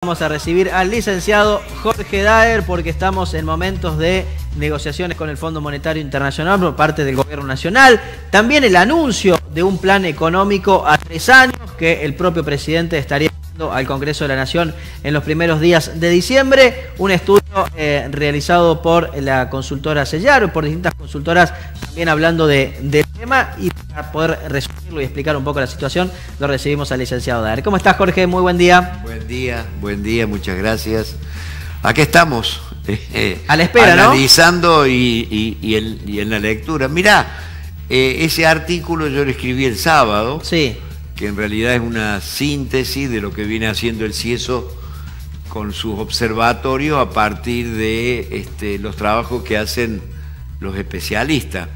Vamos a recibir al licenciado Jorge Daer porque estamos en momentos de negociaciones con el Fondo Monetario Internacional por parte del Gobierno Nacional. También el anuncio de un plan económico a 3 años que el propio presidente estaría dando al Congreso de la Nación en los primeros días de diciembre. Un estudio realizado por la consultora Sellar, por distintas consultoras también hablando del tema, y para poder resumirlo y explicar un poco la situación lo recibimos al licenciado Daer. ¿Cómo estás, Jorge? Muy buen día. Buen día, muchas gracias. Aquí estamos, a la espera, analizando, ¿no? y en la lectura. Mirá, ese artículo yo lo escribí el sábado, sí, que en realidad es una síntesis de lo que viene haciendo el CIESO con sus observatorios a partir de los trabajos que hacen los especialistas.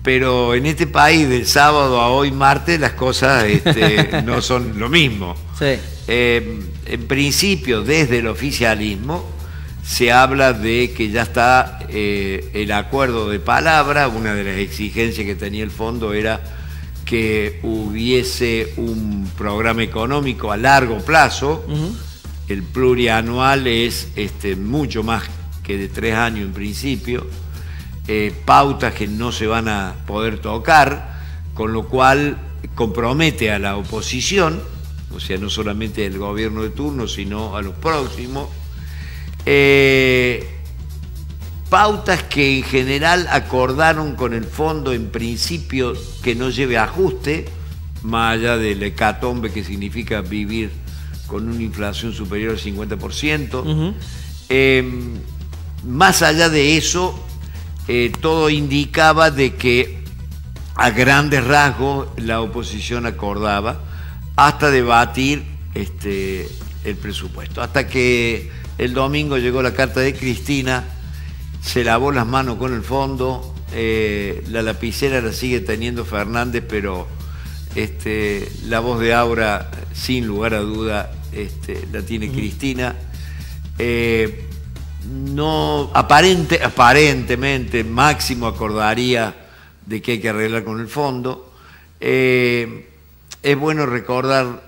Pero en este país, del sábado a hoy martes, las cosas no son lo mismo. Sí. En principio, desde el oficialismo, se habla de que ya está el acuerdo de palabra. Una de las exigencias que tenía el fondo era que hubiese un programa económico a largo plazo. El plurianual es mucho más que de 3 años en principio. Pautas que no se van a poder tocar, con lo cual compromete a la oposición, o sea, no solamente al gobierno de turno, sino a los próximos. Pautas que en general acordaron con el fondo en principio que no lleve ajuste, más allá del hecatombe que significa vivir con una inflación superior al 50%. Más allá de eso, todo indicaba de que a grandes rasgos la oposición acordaba hasta debatir el presupuesto. Hasta que el domingo llegó la carta de Cristina, se lavó las manos con el fondo, la lapicera la sigue teniendo Fernández, pero la voz de Aura, sin lugar a duda, la tiene Cristina. No, aparentemente Máximo acordaría de que hay que arreglar con el fondo. Es bueno recordar,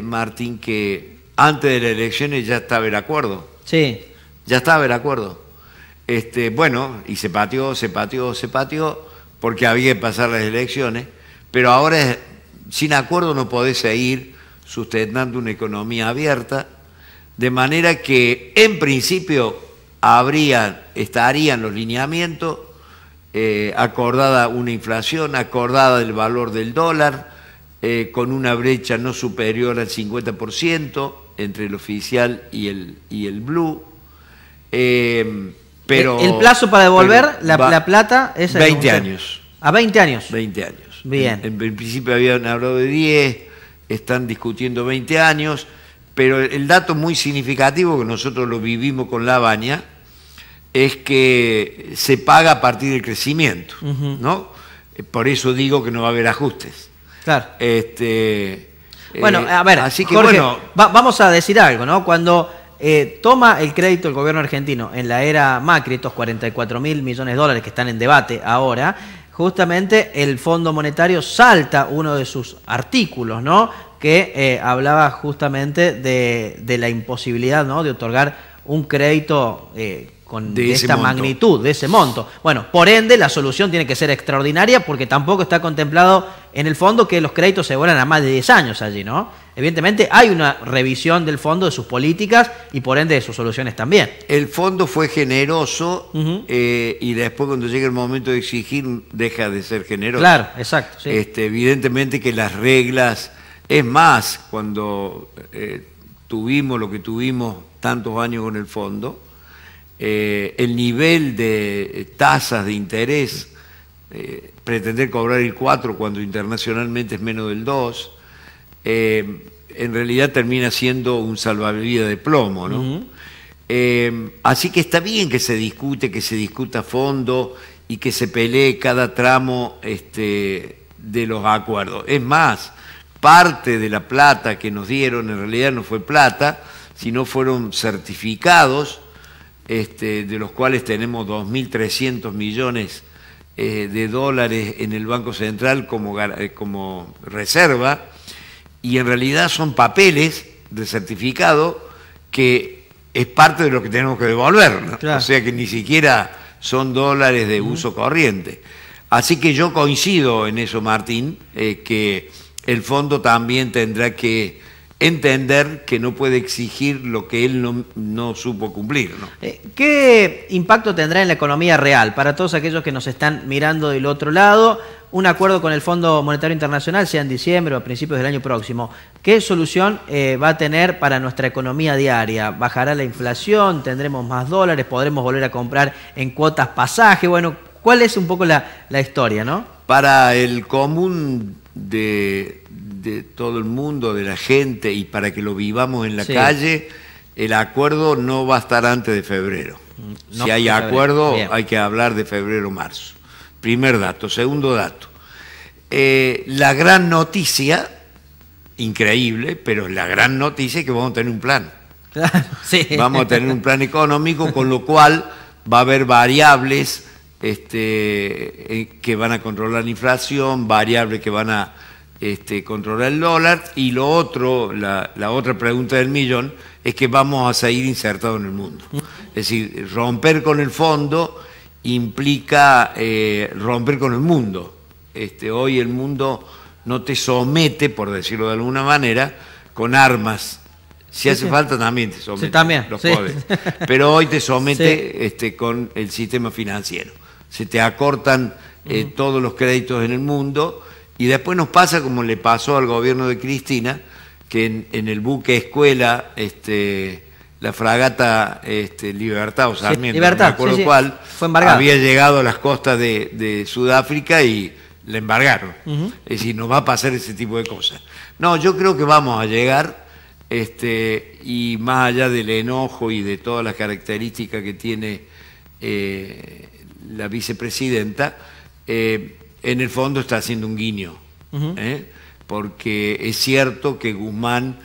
Martín, que antes de las elecciones ya estaba el acuerdo. Sí. Ya estaba el acuerdo. Bueno, y se pateó, porque había que pasar las elecciones, pero ahora sin acuerdo no podés seguir sustentando una economía abierta, de manera que en principio estarían los lineamientos, acordada una inflación, acordada el valor del dólar, con una brecha no superior al 50% entre el oficial y el blue. Pero el plazo para devolver la plata es 20 años. ¿A 20 años? 20 años. Bien. En principio habían hablado de 10, están discutiendo 20 años, pero el dato muy significativo, que nosotros lo vivimos con La Baña, es que se paga a partir del crecimiento, ¿no? Por eso digo que no va a haber ajustes. Claro. Bueno, a ver, así que Jorge, bueno, vamos a decir algo, ¿no? Cuando toma el crédito el gobierno argentino en la era Macri, estos 44.000 millones de dólares que están en debate ahora, justamente el Fondo Monetario salta uno de sus artículos, ¿no? Que hablaba justamente de la imposibilidad, ¿no?, de otorgar un crédito de esta magnitud, de ese monto. Bueno, por ende, la solución tiene que ser extraordinaria, porque tampoco está contemplado en el fondo que los créditos se vuelan a más de 10 años allí, ¿no? Evidentemente hay una revisión del fondo, de sus políticas y por ende de sus soluciones también. El fondo fue generoso y después, cuando llega el momento de exigir, deja de ser generoso. Claro, exacto. Sí. Evidentemente que las reglas... Es más, cuando tuvimos lo que tuvimos tantos años con el fondo, el nivel de tasas de interés, pretender cobrar el 4 cuando internacionalmente es menos del 2, en realidad termina siendo un salvavidas de plomo, ¿no? Así que está bien que se discuta a fondo y que se pelee cada tramo de los acuerdos. Es más, parte de la plata que nos dieron en realidad no fue plata, sino fueron certificados, de los cuales tenemos 2.300 millones de dólares en el Banco Central como reserva, y en realidad son papeles de certificado que es parte de lo que tenemos que devolver, ¿no? Claro. O sea que ni siquiera son dólares de uso corriente. Así que yo coincido en eso, Martín, que el fondo también tendrá que entender que no puede exigir lo que él no supo cumplir, ¿no? ¿Qué impacto tendrá en la economía real para todos aquellos que nos están mirando del otro lado? Un acuerdo con el Fondo Monetario Internacional, sea en diciembre o a principios del año próximo, ¿qué solución va a tener para nuestra economía diaria? ¿Bajará la inflación? ¿Tendremos más dólares? ¿Podremos volver a comprar en cuotas pasaje? Bueno, ¿cuál es un poco la historia, no? Para el común de todo el mundo, de la gente, y para que lo vivamos en la calle, el acuerdo no va a estar antes de febrero. No, si hay acuerdo, bien, hay que hablar de febrero o marzo. Primer dato. Segundo dato. La gran noticia, increíble, pero la gran noticia es que vamos a tener un plan. Claro, sí. Vamos a tener un plan económico, con lo cual va a haber variables que van a controlar la inflación, variables que van a controlar el dólar, y lo otro, la otra pregunta del millón, es que vamos a seguir insertados en el mundo. Es decir, romper con el fondo implica romper con el mundo. Hoy el mundo no te somete, por decirlo de alguna manera, con armas. Si hace falta también te somete, también, los podés. Pero hoy te somete con el sistema financiero. Se te acortan todos los créditos en el mundo, y después nos pasa como le pasó al gobierno de Cristina, que en el buque escuela, la fragata Libertad o Sarmiento, Libertad, no me acuerdo cuál, fue embargada. Había llegado a las costas de Sudáfrica y la embargaron. Es decir, nos va a pasar ese tipo de cosas. No, yo creo que vamos a llegar, y más allá del enojo y de todas las características que tiene la vicepresidenta, en el fondo está haciendo un guiño, porque es cierto que Guzmán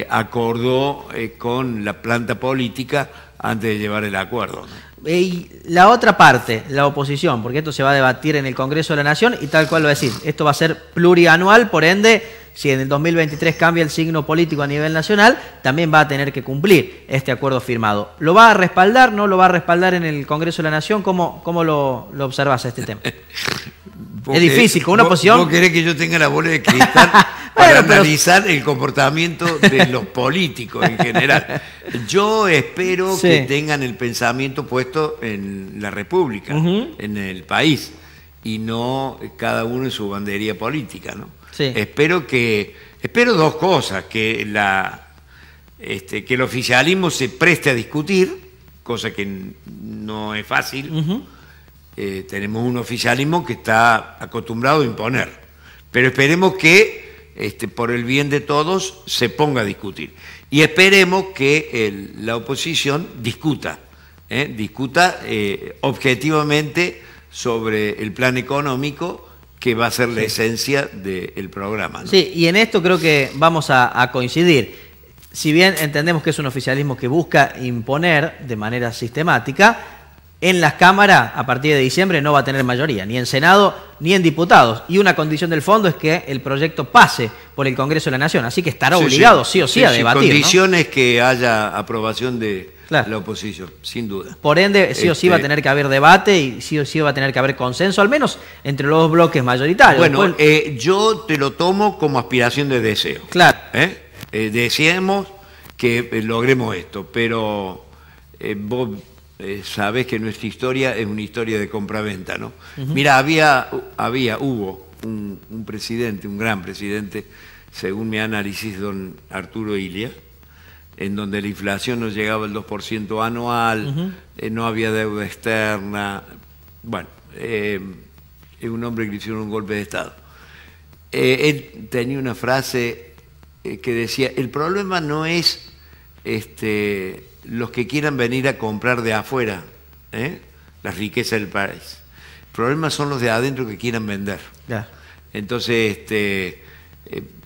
acordó con la planta política antes de llevar el acuerdo, ¿no? Y la otra parte, la oposición, porque esto se va a debatir en el Congreso de la Nación, y tal cual lo decís, esto va a ser plurianual, por ende, si en el 2023 cambia el signo político a nivel nacional, también va a tener que cumplir este acuerdo firmado. ¿Lo va a respaldar? ¿No lo va a respaldar en el Congreso de la Nación? ¿Cómo lo observás a este tema? Es difícil, con una oposición... ¿Vos querés que yo tenga la bola de cristal para analizar el comportamiento de los políticos en general? Yo espero que tengan el pensamiento puesto en la República, en el país, y no cada uno en su bandería política, ¿no? Espero dos cosas: que el oficialismo se preste a discutir, cosa que no es fácil. Tenemos un oficialismo que está acostumbrado a imponer, pero esperemos que por el bien de todos se ponga a discutir, y esperemos que la oposición discuta objetivamente sobre el plan económico, que va a ser la esencia del programa, ¿no? Sí, y en esto creo que vamos a coincidir. Si bien entendemos que es un oficialismo que busca imponer de manera sistemática, en las cámaras a partir de diciembre no va a tener mayoría, ni en Senado ni en diputados. Y una condición del fondo es que el proyecto pase por el Congreso de la Nación, así que estará obligado sí o sí a debatir. Condiciones, ¿no? Que haya aprobación de la oposición, sin duda. Por ende, sí o sí va a tener que haber debate, y sí o sí va a tener que haber consenso, al menos entre los dos bloques mayoritarios. Bueno, yo te lo tomo como aspiración de deseo. Claro. Deseemos que logremos esto, pero vos sabés que nuestra historia es una historia de compraventa, ¿no? Mira, hubo un presidente, un gran presidente, según mi análisis, don Arturo Illia, en donde la inflación no llegaba al 2% anual, no había deuda externa. Bueno, es un hombre que le hicieron un golpe de Estado. Él tenía una frase que decía: el problema no es los que quieran venir a comprar de afuera las riquezas del país. El problema son los de adentro que quieran vender. Entonces,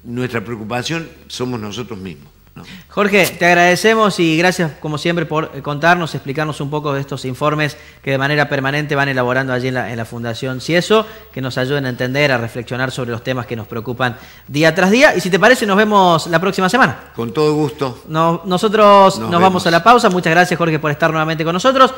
nuestra preocupación somos nosotros mismos. ¿no? Jorge, te agradecemos y gracias como siempre por contarnos, explicarnos un poco de estos informes que de manera permanente van elaborando allí en la Fundación Cieso, que nos ayuden a entender, a reflexionar sobre los temas que nos preocupan día tras día. Y si te parece, nos vemos la próxima semana. Con todo gusto. Nosotros nos vamos a la pausa. Muchas gracias, Jorge, por estar nuevamente con nosotros.